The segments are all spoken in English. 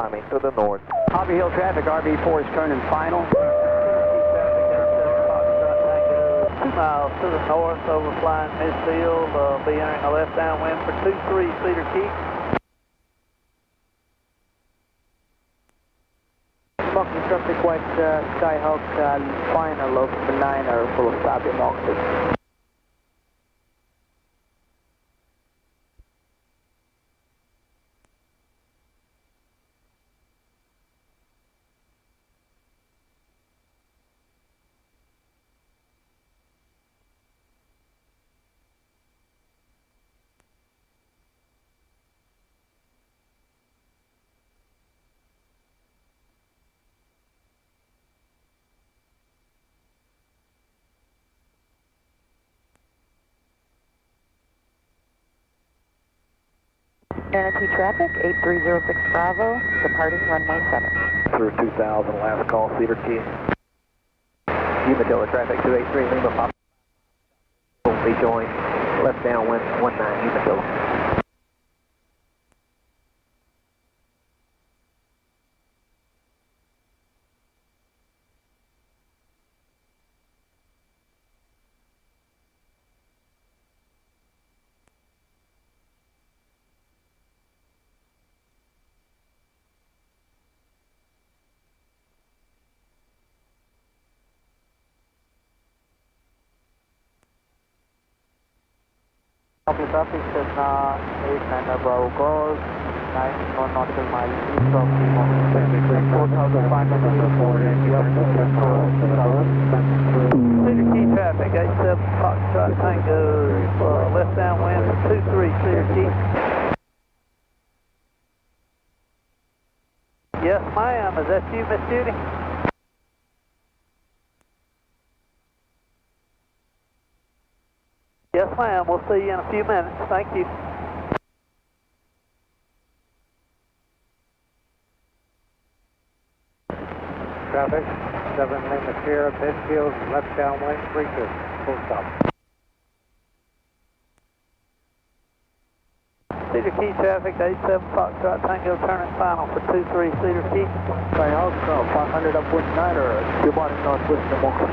climbing to the north. Hobby Hill traffic, RV4 is turning final. 2 miles to the north, overflying midfield, be entering a left downwind for 23 Cedar Key. Moxie subsequent Skyhawk final of 9er for Sabi Moxie. Manatee traffic, 8306 Bravo, departing runway 7. Through 2000, last call, Cedar Key. Umatilla traffic, 283 Lima Papa. Will be joined left downwind 19 Umatilla. Copy traffic, Cessna 89 Bravo Golf, 9 nautical miles east from the Moxie, 4,500 Cedar Key traffic, 87 Foxtrot Tango, left downwind for 23 Cedar Key. Yes ma'am, is that you, Miss Judy? Yes, ma'am. We'll see you in a few minutes. Thank you. Traffic, 7 Lima Sierra, midfield, left downwind, 32, full stop. Cedar Key traffic, 87 Foxtrot Tango, turning final for 23 Cedar Key. Skyhawk 500 upwind 9er, departing northwest of Moxie.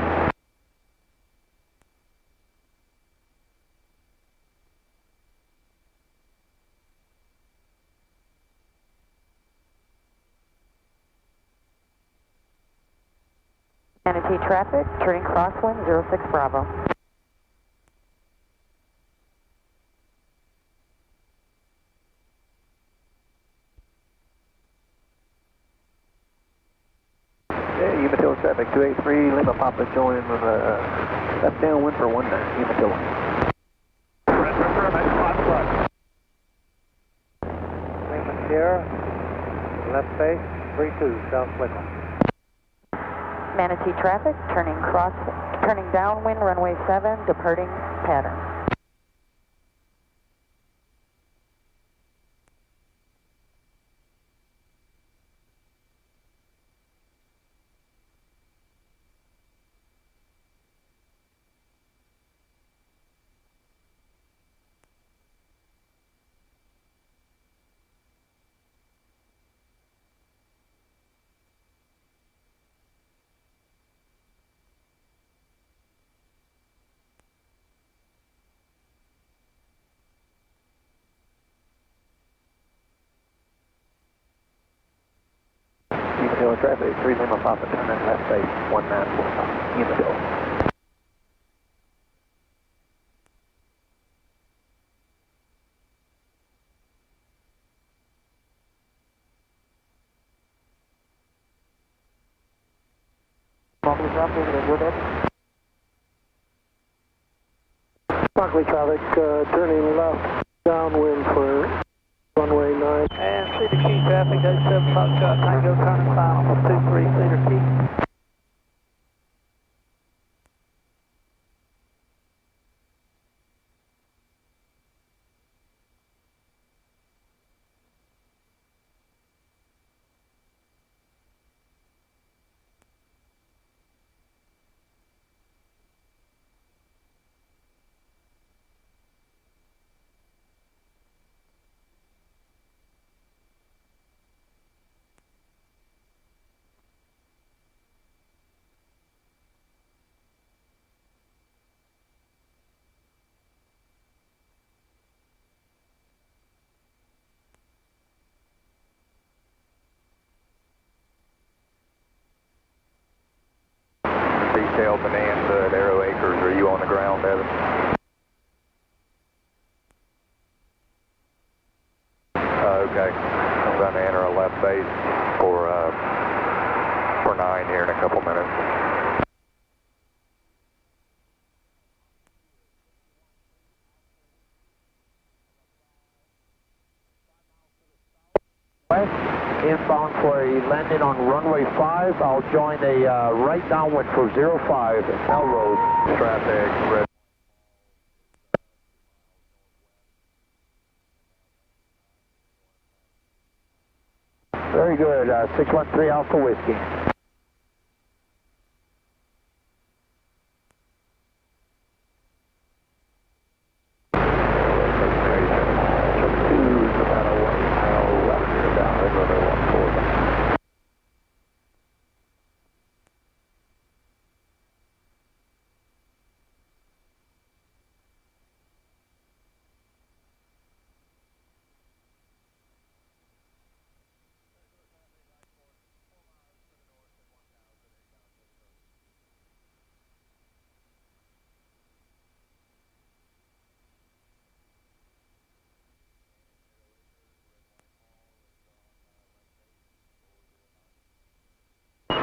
Manatee traffic, turning crosswind 06 Bravo. Yeah, Umatilla traffic, 283 Lima Papa joining with left downwind for 19 Umatilla. Lima Sierra, left base, 32, South Whitman. Manatee traffic, turning downwind runway 7, departing pattern. Umatilla traffic, 3 Lima Papa turning left base 1945 Umatilla. Moxie traffic, good day. Moxie traffic, turning left downwind for runway 9. And Cedar Key traffic, 87 Foxtrot Tango, turning final for 23 Cedar Key. Tail Bonanza at Arrow Acres. Are you on the ground, Evan? Okay. I'm going to enter a left base for 9 here in a couple minutes. Inbound for a landing on runway 5. I'll join a right downwind for 05 at Melrose. Traffic, red. Very good. 613 Alpha Whiskey.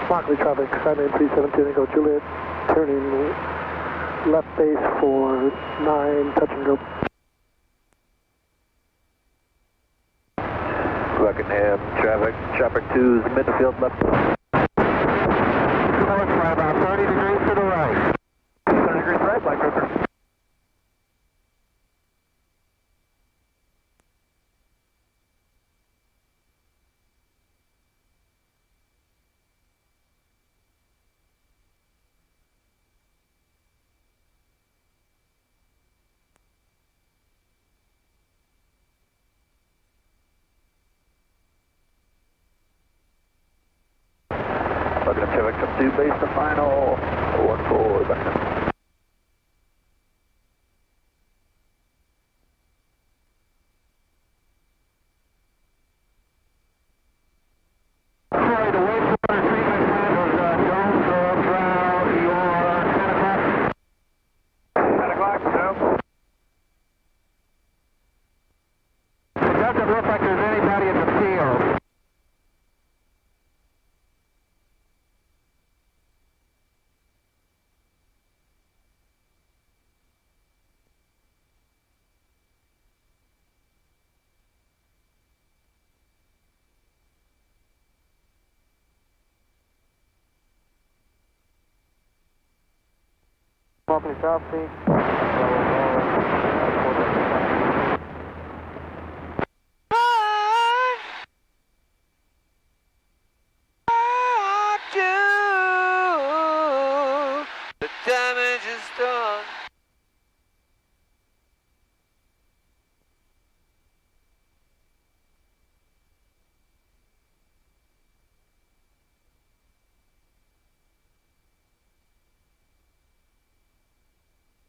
Markley traffic, Skyline 317, go Juliet, turning left base for 9, touch and go. Buckingham, traffic 2's midfield left. North for about 30 degrees to the right. 30 degrees right, Black Ripper. Buckingham traffic up 2 base to final, 1-4 Buckingham. Sorry, the wastewater treatment plant was domed around your 10 o'clock. 10 o'clock, so. It doesn't look like there's anybody in the field. Markley traffic. The damage is done.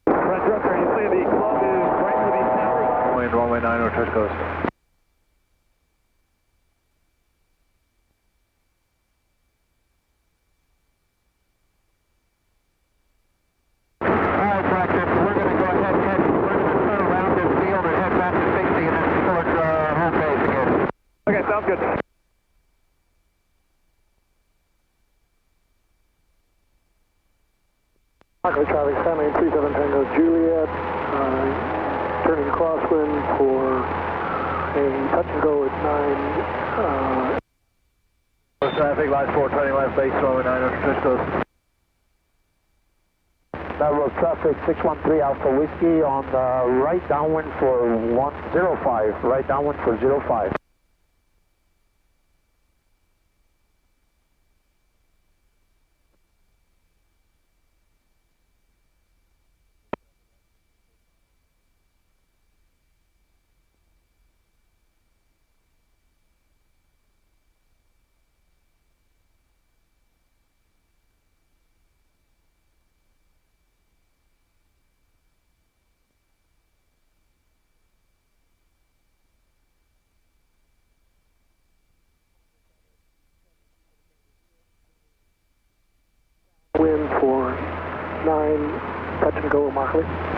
Rucker, you see the club is right for the center. Wind runway 9 or touch coast. Alright, practice, so we're going to go ahead and we're going to turn around this field and head back to 60 and then towards home base again. Okay, sounds good. Markley traffic, Skyline 37 Tango Juliet, turning crosswind for a touch and go at 9. Traffic, line 4, turning left base, runway 9 or touch coast. Melrose traffic, 613 Alpha Whiskey on the right downwind for 105, right downwind for 05. 9, touch and go, Immokalee.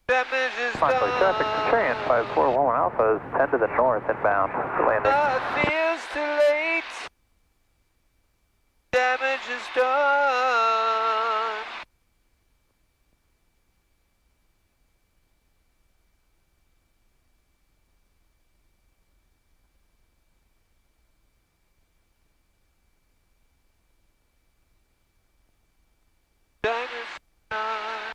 Damage is Immokalee traffic done. to Cheyenne 541 Alpha is 10 to the north inbound. Landing. Feels too late. Damage is done. Damage is done.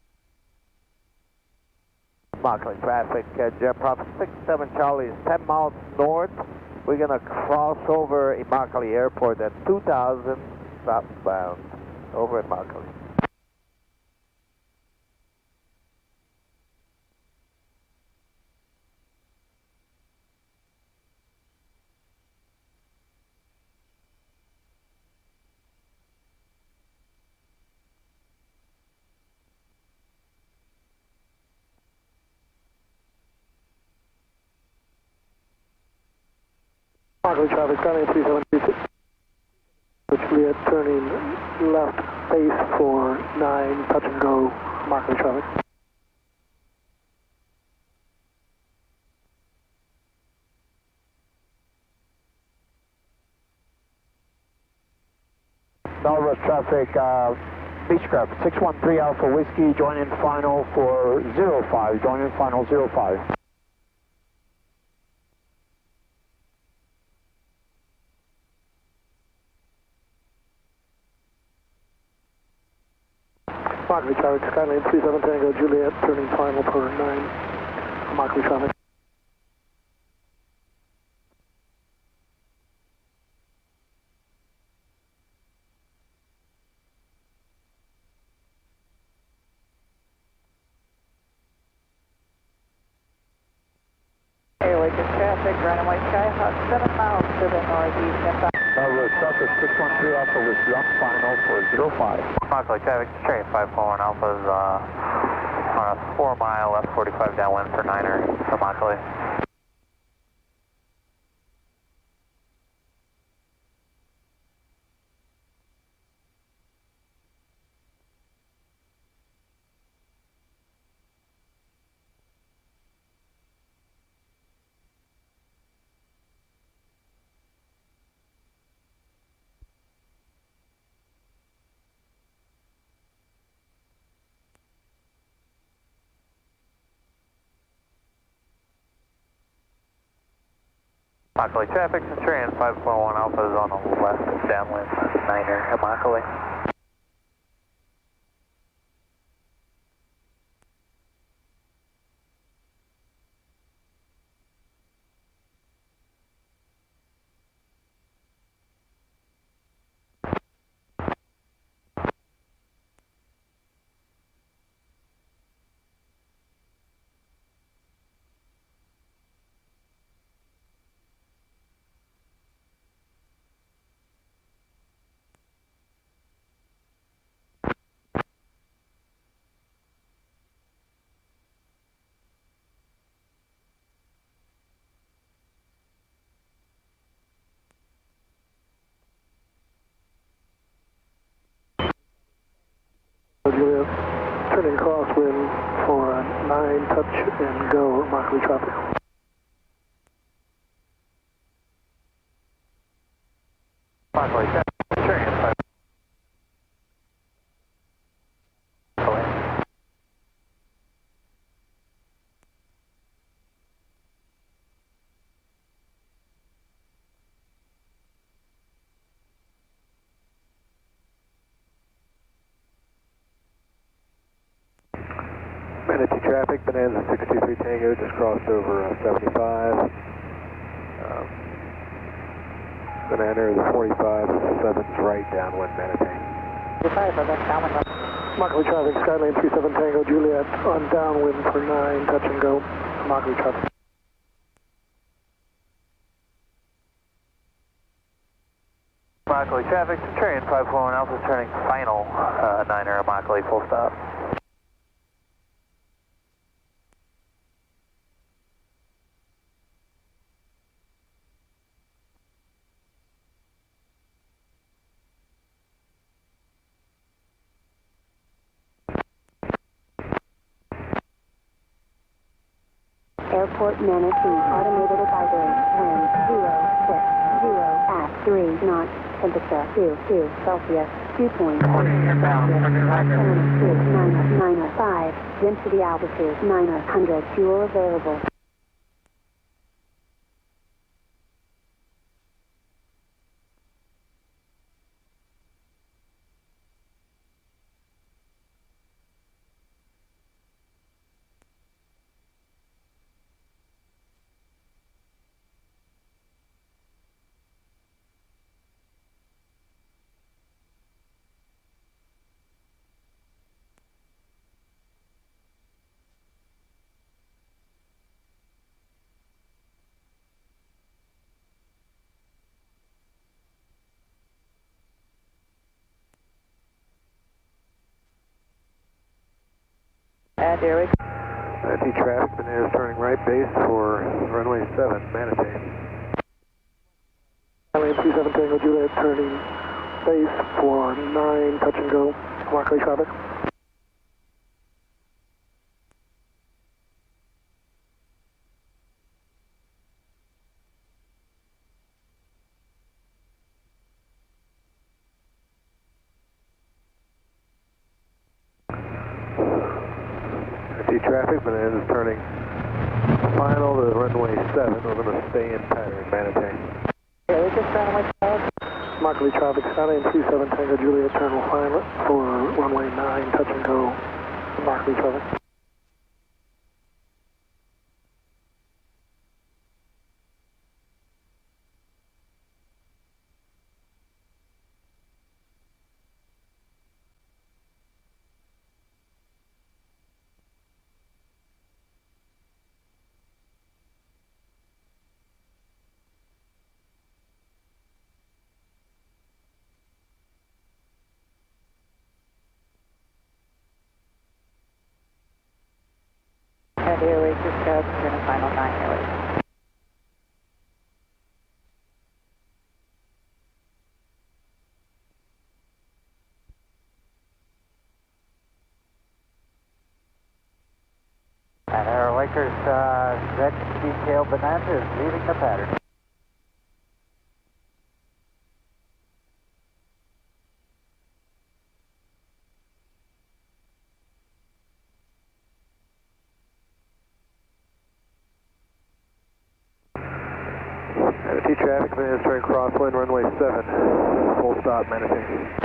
Immokalee traffic, Jet Prop 67 Charlie is 10 miles north. We're going to cross over Immokalee Airport at 2000 southbound. Over Immokalee. Immokalee traffic, Skyline 3736. Juliet turning left base for 9, touch and go, Immokalee traffic. Northwest traffic, Beechcraft 613 Alpha Whiskey, join in final for 05, join in final 05. Immokalee traffic, Skyline 37 Tango Juliet, turning final for 9, Immokalee traffic. Hey, Lakers traffic, runway Skyhawk 7 miles to the northeast inbound. Northwest traffic 613 Alpha Whiskey, on final for 05. Immokalee traffic to Cheyenne 541 Alpha is on a 4 mile left 45 downwind for 9er Immokalee. Immokalee traffic to Cheyenne 541 Alpha is on the left downwind 9er Immokalee. Juliet, turning crosswind for 9, touch and go, Immokalee traffic. Immokalee traffic to Cheyenne 541 Manatee traffic, Bonanza 623 Tango, just crossed over 75. Gonna enter the 45, 7's right downwind Manatee. 45, that's downwind. Immokalee traffic, Skyline 37 Tango Juliet, on downwind for 9, touch and go, Immokalee traffic. traffic, Centurion 541 Alpha turning final, 9er Immokalee, full stop. Airport Manatee Automated Advisory, wind 060 at 3 knots, temperature 22 Celsius, 2.4 Celsius, altitude 905, density altitude 900, fuel available. And airway. Manatee traffic, Bananas turning right base for runway 7, Manatee. Alien 37 Tango Juliet turning base for 9, touch and go, Immokalee traffic. Manatee traffic, Bananas turning final to runway 7. We're going to stay in pattern, Manatee. Airway just runway 7. Immokalee traffic, Alien 37 Tango Juliet turn final for runway 9, touch and go, Immokalee traffic. And airway just turning final 9 airway. And our Lakers Z detail Bonanza is leaving the pattern. Manatee traffic, Bananas turning crosswind, runway 7, full stop, Manatee.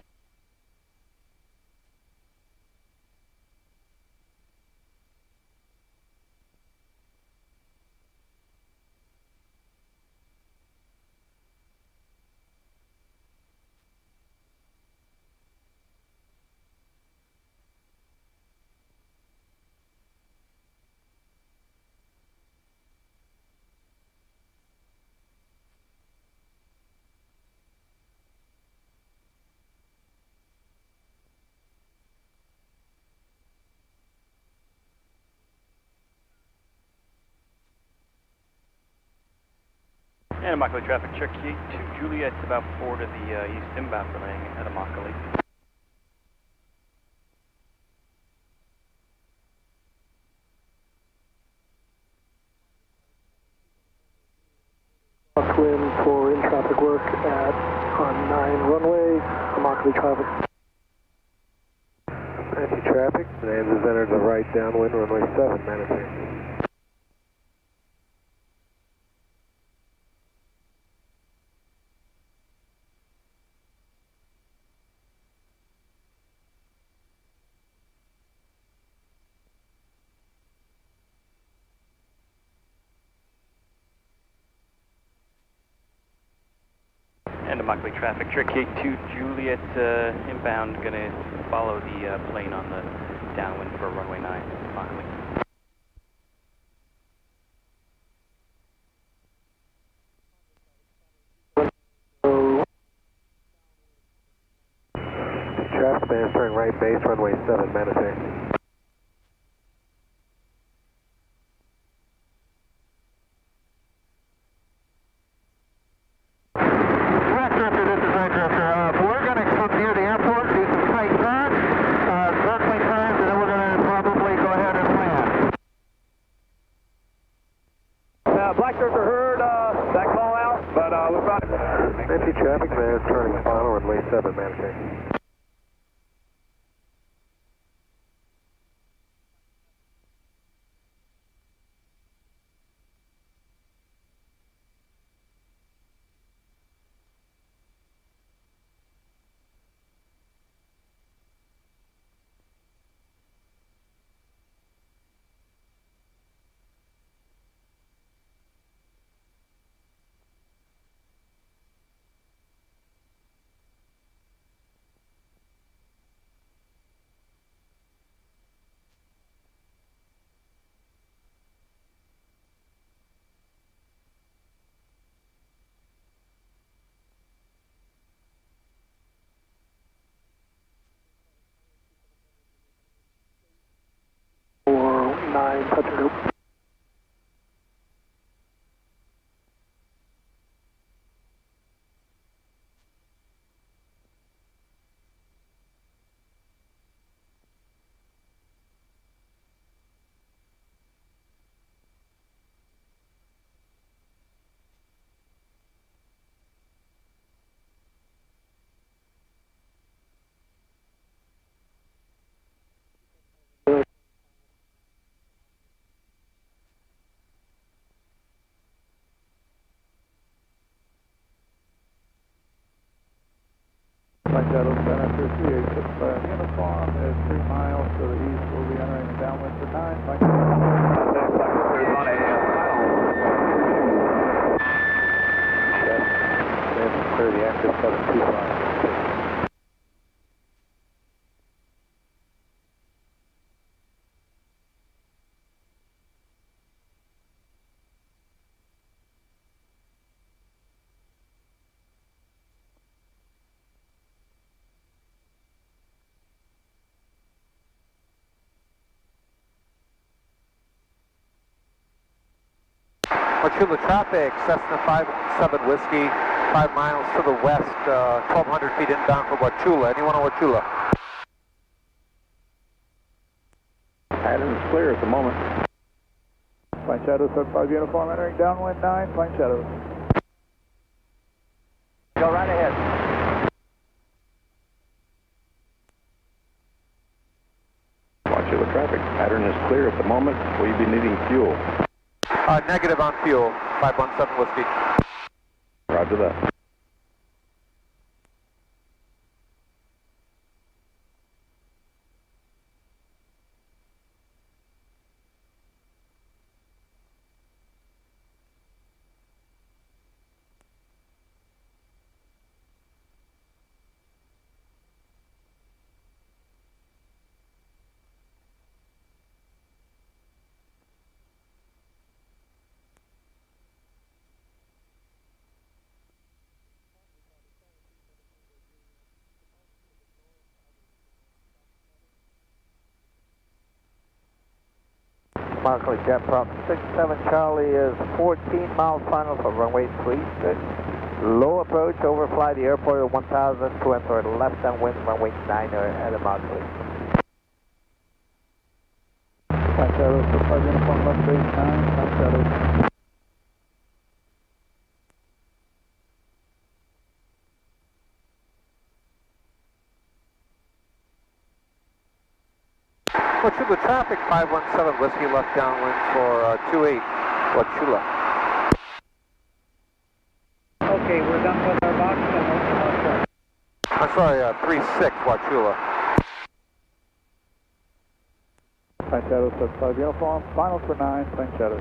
And Immokalee traffic, Cherokee 2 Juliet, about 4 to the east inbound for landing at Immokalee. Crosswind for in-traffic work on 9 runway, Immokalee traffic. Manatee traffic, Bananas has entered the right downwind, runway 7, Manatee. And Immokalee traffic, Cherokee 2 Juliet, inbound, going to follow the plane on the downwind for runway 9, Immokalee. bands turning right base, runway 7, Manitou. Drifter, this is Red Drifter. We're going to come near the airport, do some tight turns, circling turns, and then we're going to probably go ahead and land. Black Drifter heard that call out, but we're about Anti-traffic bands turning final, runway 7, Manitou. For 9, touch and go. Flight Shadow Center 3865 uniform is 3 miles to the east. We'll be entering the downwind for 9. Flight Shadow is on a final. Bands clear the active 725. Wauchula traffic, Cessna 57 Whiskey, 5 miles to the west, 1,200 feet inbound from Wauchula. Anyone on Wauchula? Pattern is clear at the moment. Flight Shadow 75 uniform entering downwind 9. Flight Shadow. Go right ahead. Wauchula traffic. Pattern is clear at the moment. Will you be needing fuel? Negative on fuel, 517 Whiskey. Roger that. Markley Jet Prop 67 Charlie is 14 miles final for runway 36. Low approach, overfly the airport at 1000 to enter left downwind runway 9 at Markley. Flight Shadow 75 uniform left base 9. Flight Shadow. Wauchula traffic, 517 Whiskey left downwind for 28 Wauchula. Okay, we're done with our box and open our truck. I'm sorry, 36 Wauchula. Flight Shadow 75 uniform. Final for 9. Flight Shadow.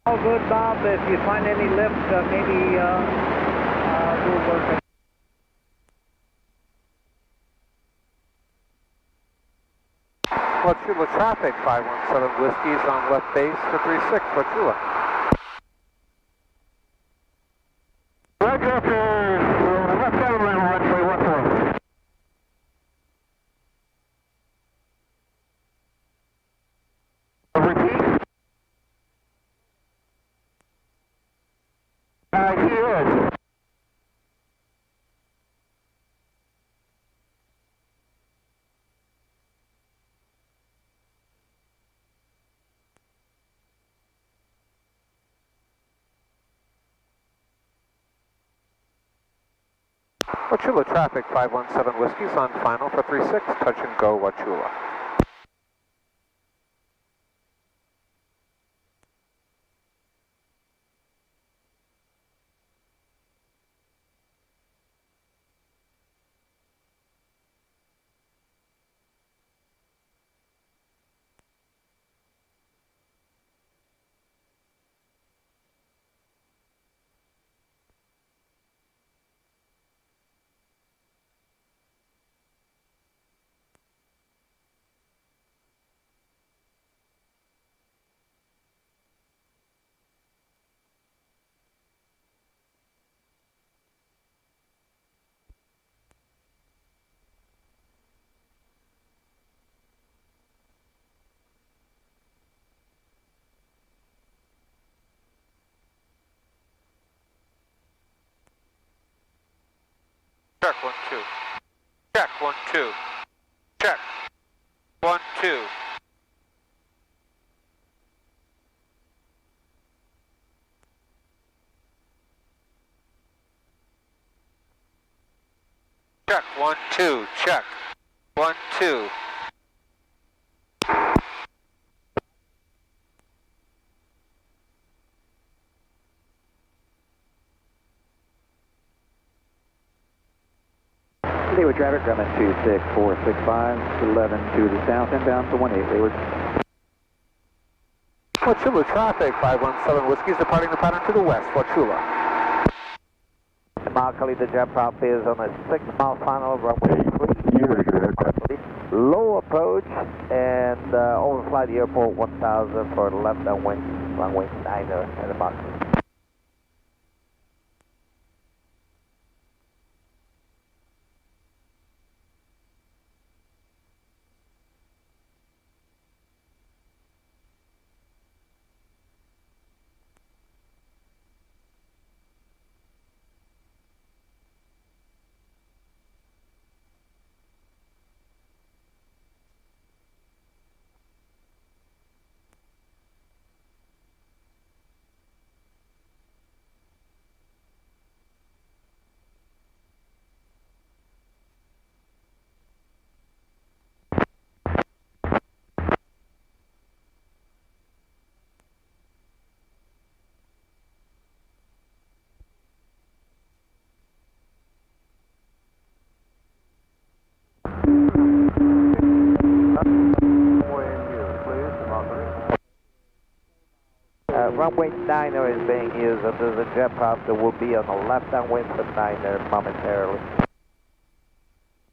All good, Bob. If you find any lift, maybe we'll work it. Wauchula traffic, 517 Whiskey's on left base for 36, Wauchula. Roger, up here, left down runway 14. Repeat. He is. Wauchula traffic, 517 Whiskey's on final for 36, touch and go Wauchula. Check 1 2. Check 1 2. Check 1 2. Check 1 2. Check 1 2. Leeward traffic, Grumman 26465, 11 to the south, inbound to 18 Leeward. Wauchula traffic, 517 Whiskey's departing the pattern to the west, Wauchula. Immokalee, the jet prop is on a 6-mile final, runway 3. Low approach and overfly the airport 1000 for left downwind, runway 9er at Immokalee. Runway 9er is being used under the jet prop that will be on the left downwind for 9er momentarily.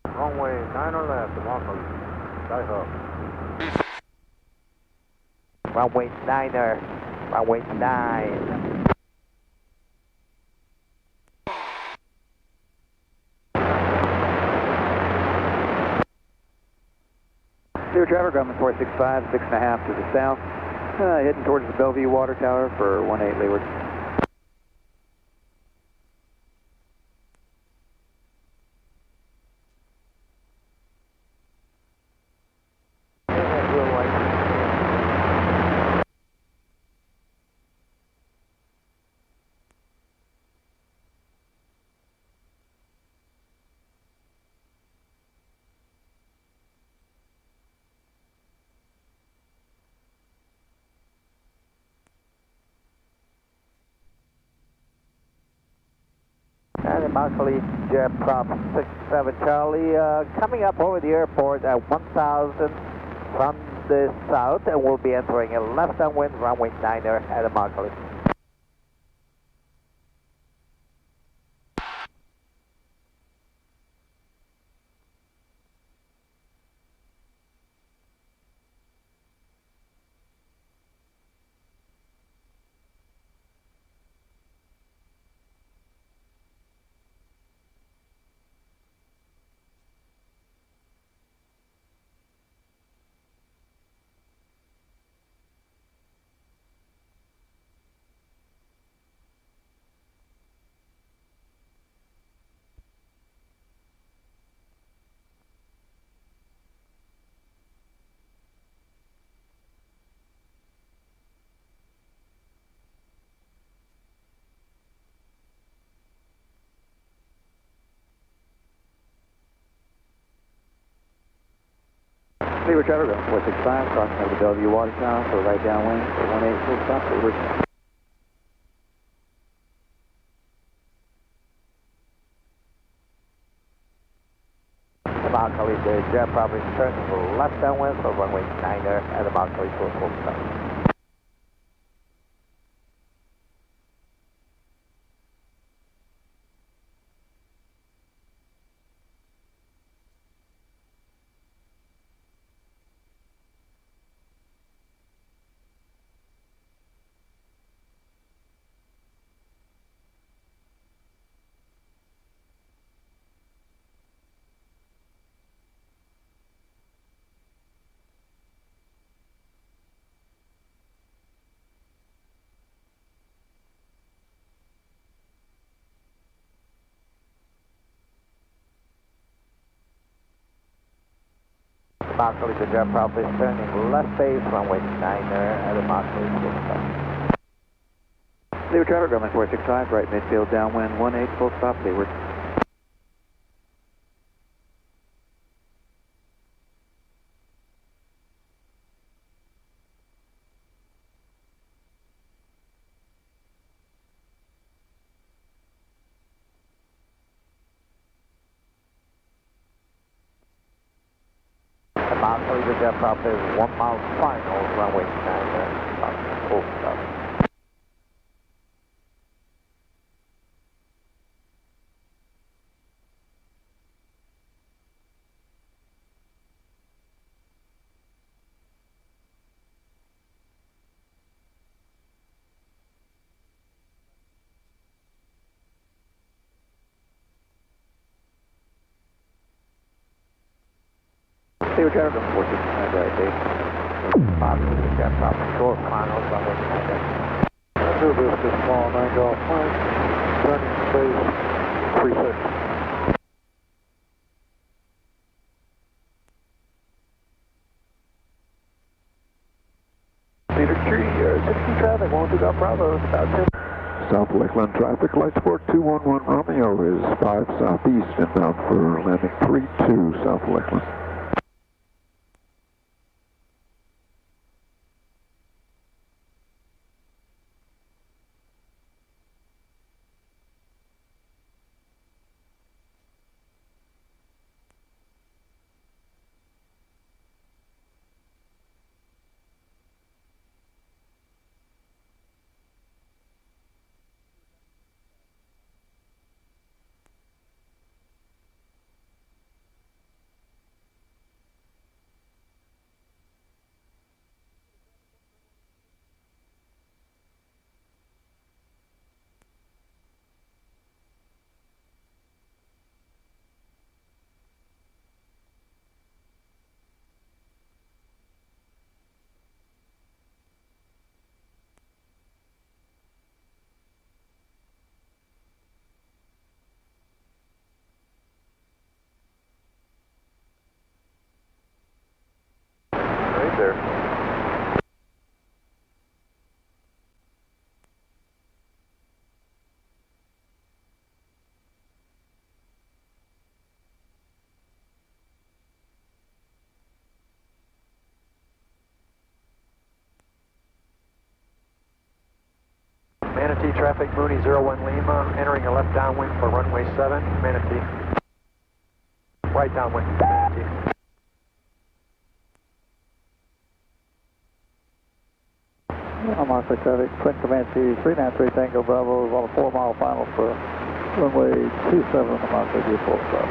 Runway 9er left, Immokalee. Back up. Runway 9er, runway 9. Leeward traffic, Grumman 465, 6.5 to the south, heading towards the Bellevue Water Tower for 18 Leeward. And Immokalee jet prop 67 Charlie coming up over the airport at 1000 from the south and will be entering a left downwind runway 9er at Immokalee. Leeward traffic, 465, crossing over the Bellevue Water Tower for right downwind for 18 full stop, Leeward. Mount Khalid, the jet property turning left downwind for runway 9er at the Mount Khalid full stop. Mount Khalid, the jet property turning left base, runway 9er at the Mount Khalid full stop. Leeward traffic, runway 465, right midfield downwind 18 full stop, Leeward. Mount Khalid, the jet property is 1 mile final, runway 9er, full stop. Leeward traffic, 465, right base. Mount Khalid, the jet property short final, runway 9er. Under Vista, small 9 Golf Mike, turning base 36. Cedar Tree, 60 traffic, 12 Golf Bravo, about 10. South Lakeland traffic, light sport 211 Romeo is 5 southeast inbound for landing 32 South Lakeland. Right there. Manatee traffic, Mooney 01 Lima, entering a left downwind for runway 7, Manatee. Right downwind, Manatee. Mount Khalid traffic, Twin Comanche 393 Tango Bravo is on a 4-mile final for runway 27 on the Mount Khalid full stop.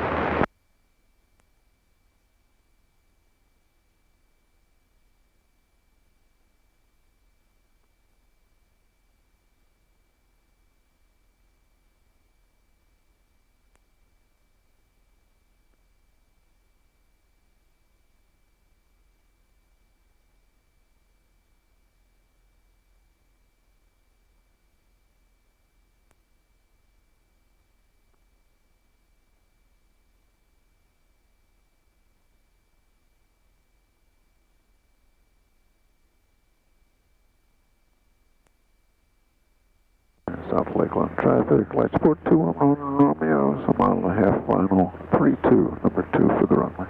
South Lakeland traffic, light sport 211 Romeo is a mile and a half final, 32, number 2 for the runway.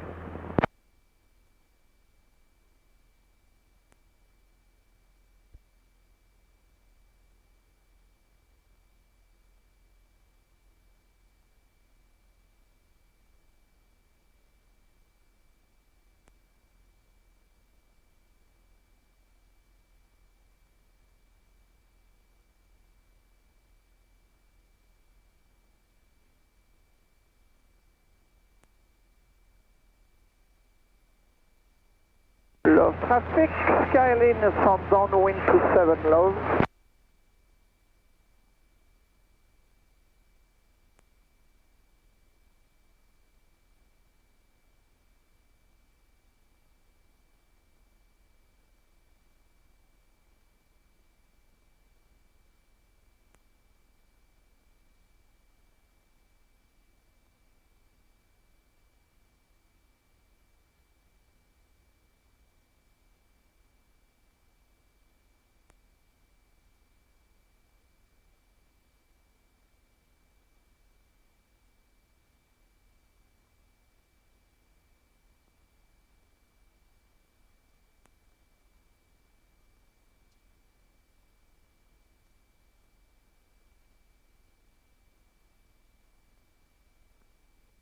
Golf traffic. Skylin is on downwind to 7 lows.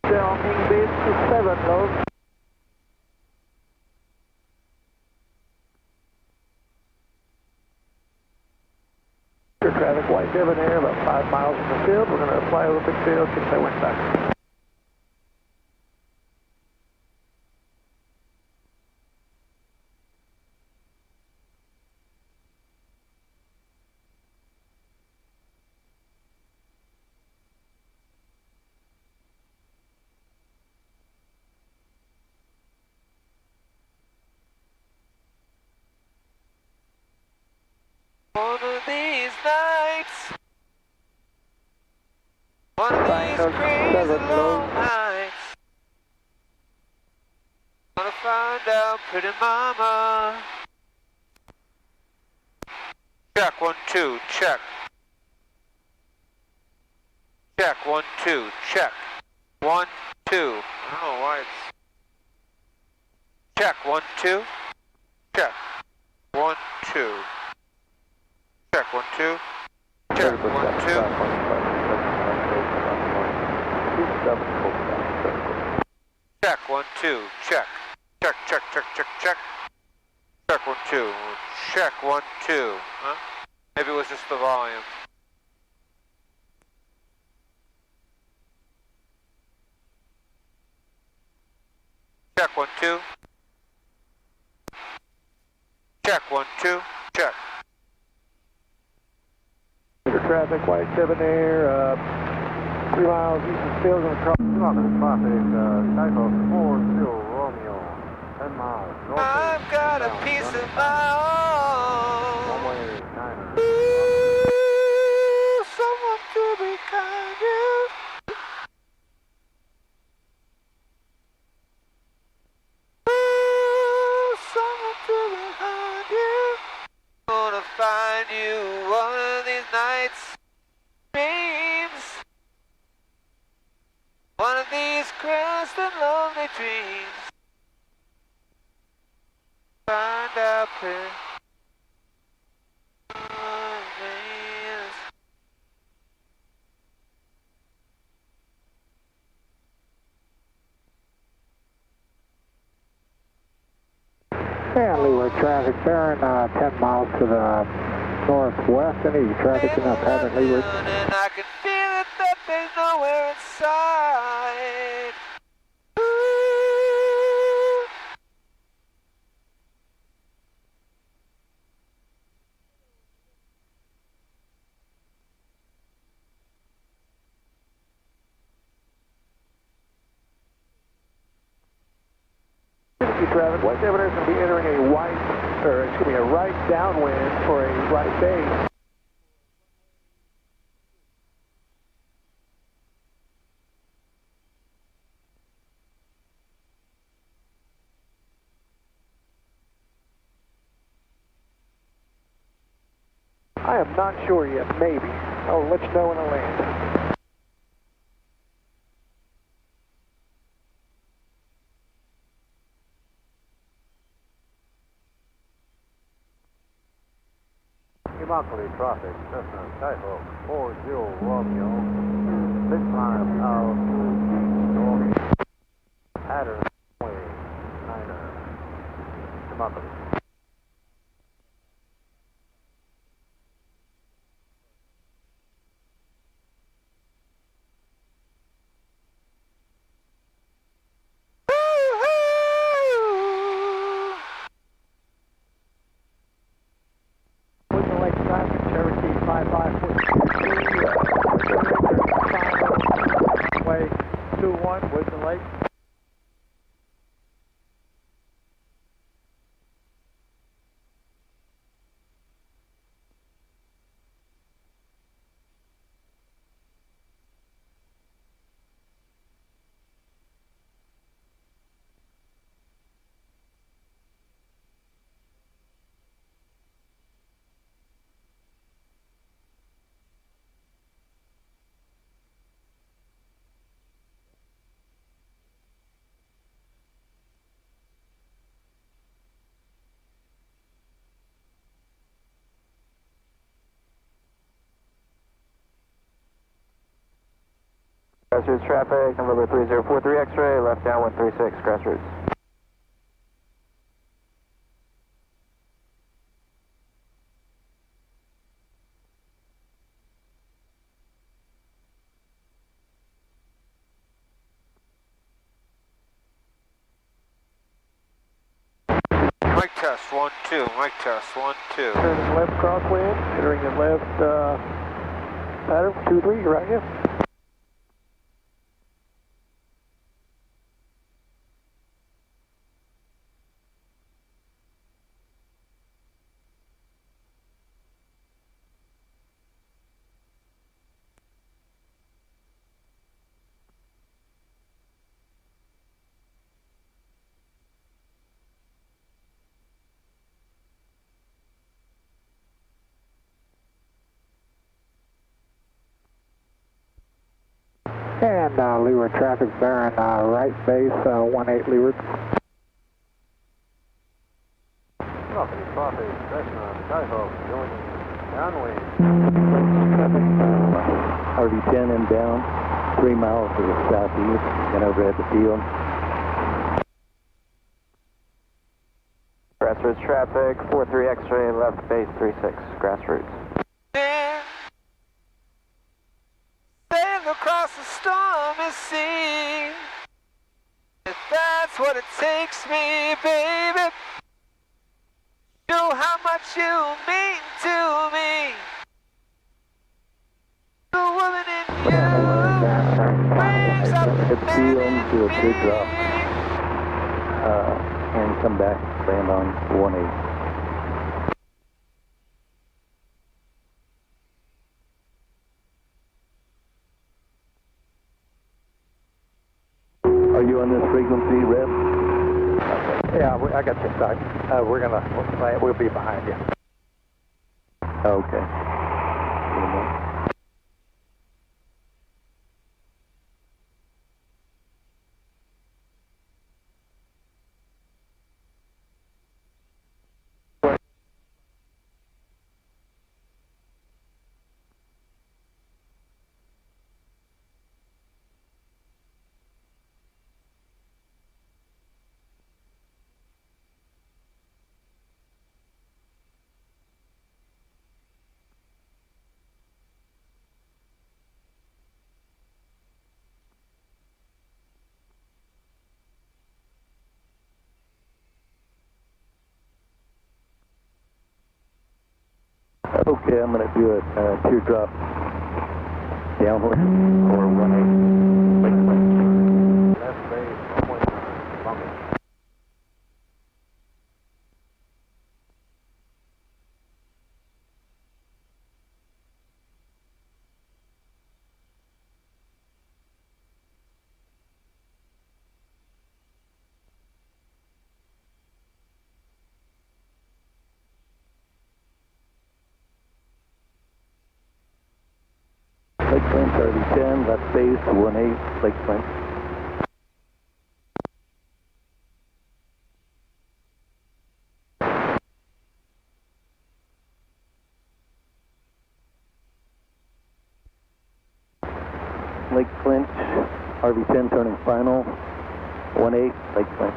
Downwind base to 7 lows. Traffic white debonair about 5 miles from the field. We're going to fly over the field, get that wind back. One of these nights, one of these crazy long nights, gonna find out pretty mama. Check 1 2, check. Check 1 2, check. 1 2. I don't know why it's. Check 1 2, check. 1 2. Check 1 2. Check 1 2. Check 1 2. Check. Check, check, check, check, check. Check 1 2. Check 1 2. Huh? Maybe it was just the volume. Check 1 2. Check 1 2. Check. Traffic, white debonair, 3 miles east of field, going to cross. Traffic, Tycho 40 Romeo, 10 miles. I've got a piece of my own. Runway 9. Ooh, someone to be kind to. Ooh, someone to behind you. Gonna find you one of these nights. Dreams. One of these crossed and lonely dreams. Find out pretty. And leeward traffic bearing 10 miles to the northwest. Any traffic in that pattern leeward? And I can feel it that there's nowhere inside. Ooh. Traffic, white debonair is going to be entering a a right downwind for a right base. I am not sure yet, maybe. I'll let you know when I land. Immokalee traffic, Cessna Tycho 40 Romeo, 6 miles out north, pattern way, 9, Immokalee. 621, Wisdom Lake. Grassroots traffic, number 3043 X-ray, left downwind 36, grassroots. Mic test, 1, 2, mic test, 1, 2. Turning left crosswind, entering the left pattern, 23, right here. And Leeward traffic bearing right base, 18 Leeward. Property, Cessna, Skyhawk, joining downwind. RV-10 inbound, 3 miles to the southeast, and overhead the field. Grassroots traffic, 43 X-ray, left base 36, grassroots. Sail across the stormy sea. If that's what it takes me, baby. Show how much you mean to me. The woman in you brings up Hit the field, do a big drop, me. and come back, land on 18. Are you on this frequency, Rev? Yeah, I got you inside. We'll be behind you. Okay. Okay, I'm going to do a teardrop downwind or 18 Lake Point. Left base, downwind, bumping. Lake Point, RV-10, left base 18 Lake Point. Lake Clinch, RV-10 turning final, 18 Lake Clinch.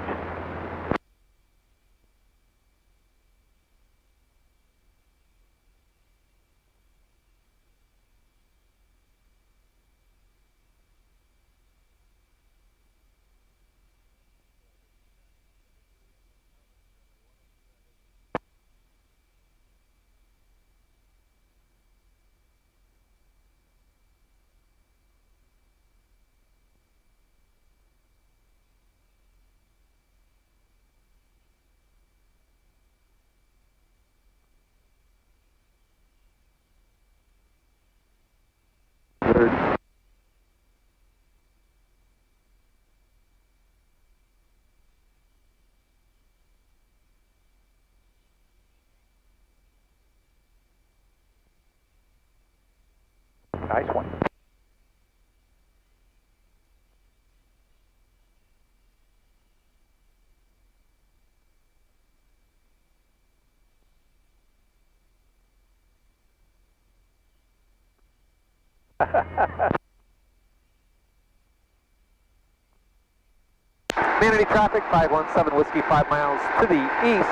30. Nice one. Manatee traffic, 517 Whiskey, 5 miles to the east,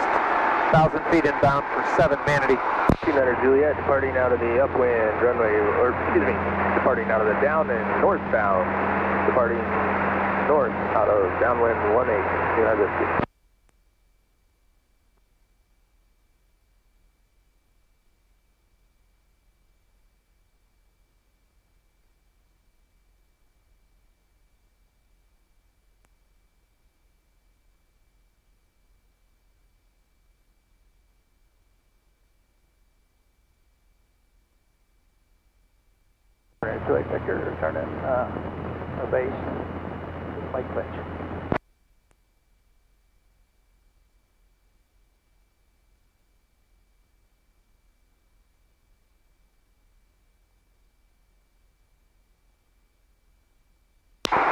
1,000 feet inbound for 7 Manatee. 200 Juliet, departing out of the upwind runway, or excuse me, departing out of the downwind northbound, departing north out of downwind 18, 200 Whiskey. Juliet Victor, turn in a base, Lake Lynch.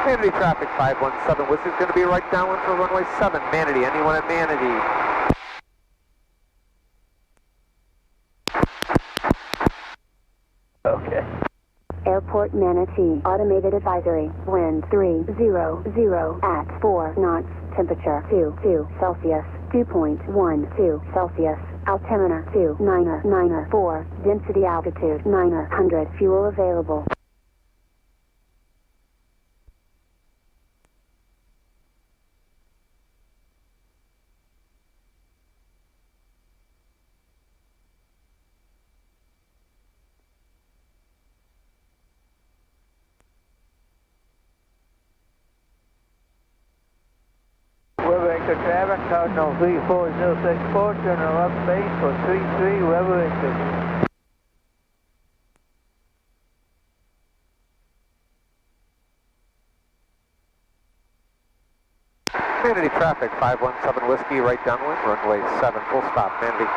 Manatee traffic, 517 Whiskey is going to be right downwind for runway 7 Manatee. Anyone at Manatee? Okay. Airport Manatee, automated advisory, wind 300 at 4 knots, temperature 22 Celsius, 2.12 Celsius, altimeter 2994, density altitude 900, fuel available. Weather anchor traffic, cardinal 3406 turn left base for 33, weather anchor. Manatee traffic, 517 Whiskey, right downwind, runway 7, full stop, Manatee.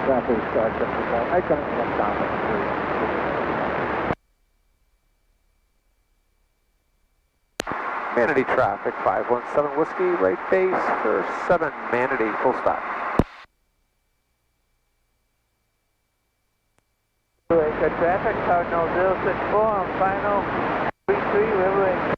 Traffic starts up to that. I couldn't come down at 3. Manatee traffic, 517 Whiskey, right base for 7 Manatee, full stop. Anchor traffic, cardinal 064 on final 33, weather anchor.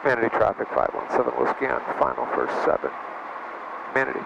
Manatee traffic, 517 Whiskey on final for 7 Manatee.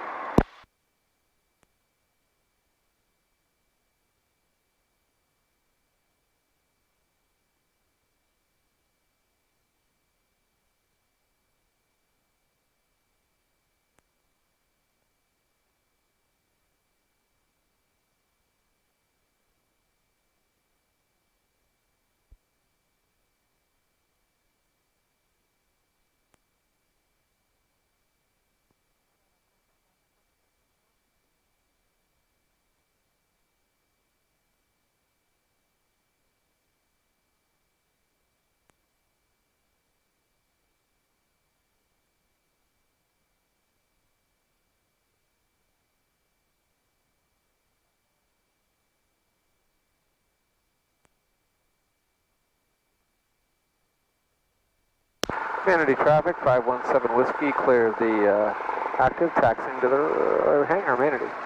Manatee traffic, 517 Whiskey, clear of the active, taxiing to the hangar, Manatee.